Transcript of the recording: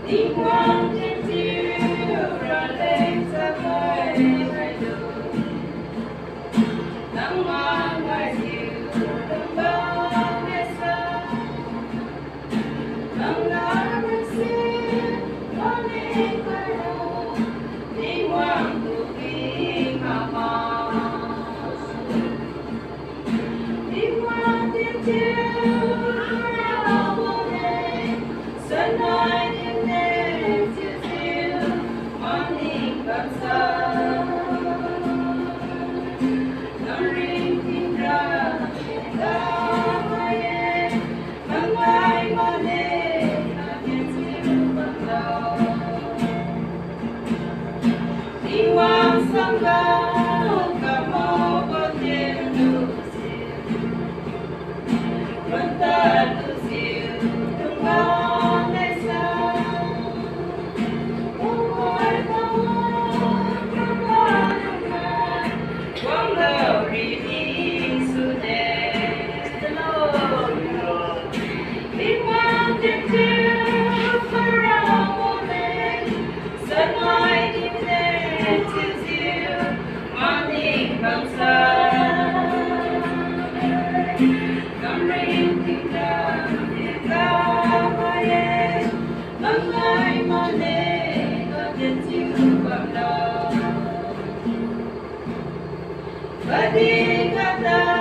Đi ngoan trên chiều ra lên xa khơi hai đường nắng mang ngoài chiều đông bắc nghe xa nắng lá bên xinh có đi quay đầu đi ngoan tu vi mà đi ngoan trên chiều ra vô đây sân ai đêm đêm chiều chiều mang đi cảm xa nắng rin tin ra ta mai em nắng ai mà đêm là biết chiều bằng lâu đi ngoan sang cao cả mô có tiền đủ xìu vẫn ta đủ xìu thương ngon nơi xa không ai không ai quang lâu đi đi su đề đi ngoan trên chiều phải ra vô lên sân ai đi lên chiều chiều mang đi bằng xa ngắm rin tình ra để ta mai em nắng ai mà để có tiền chiều bằng đầu và đi cả ta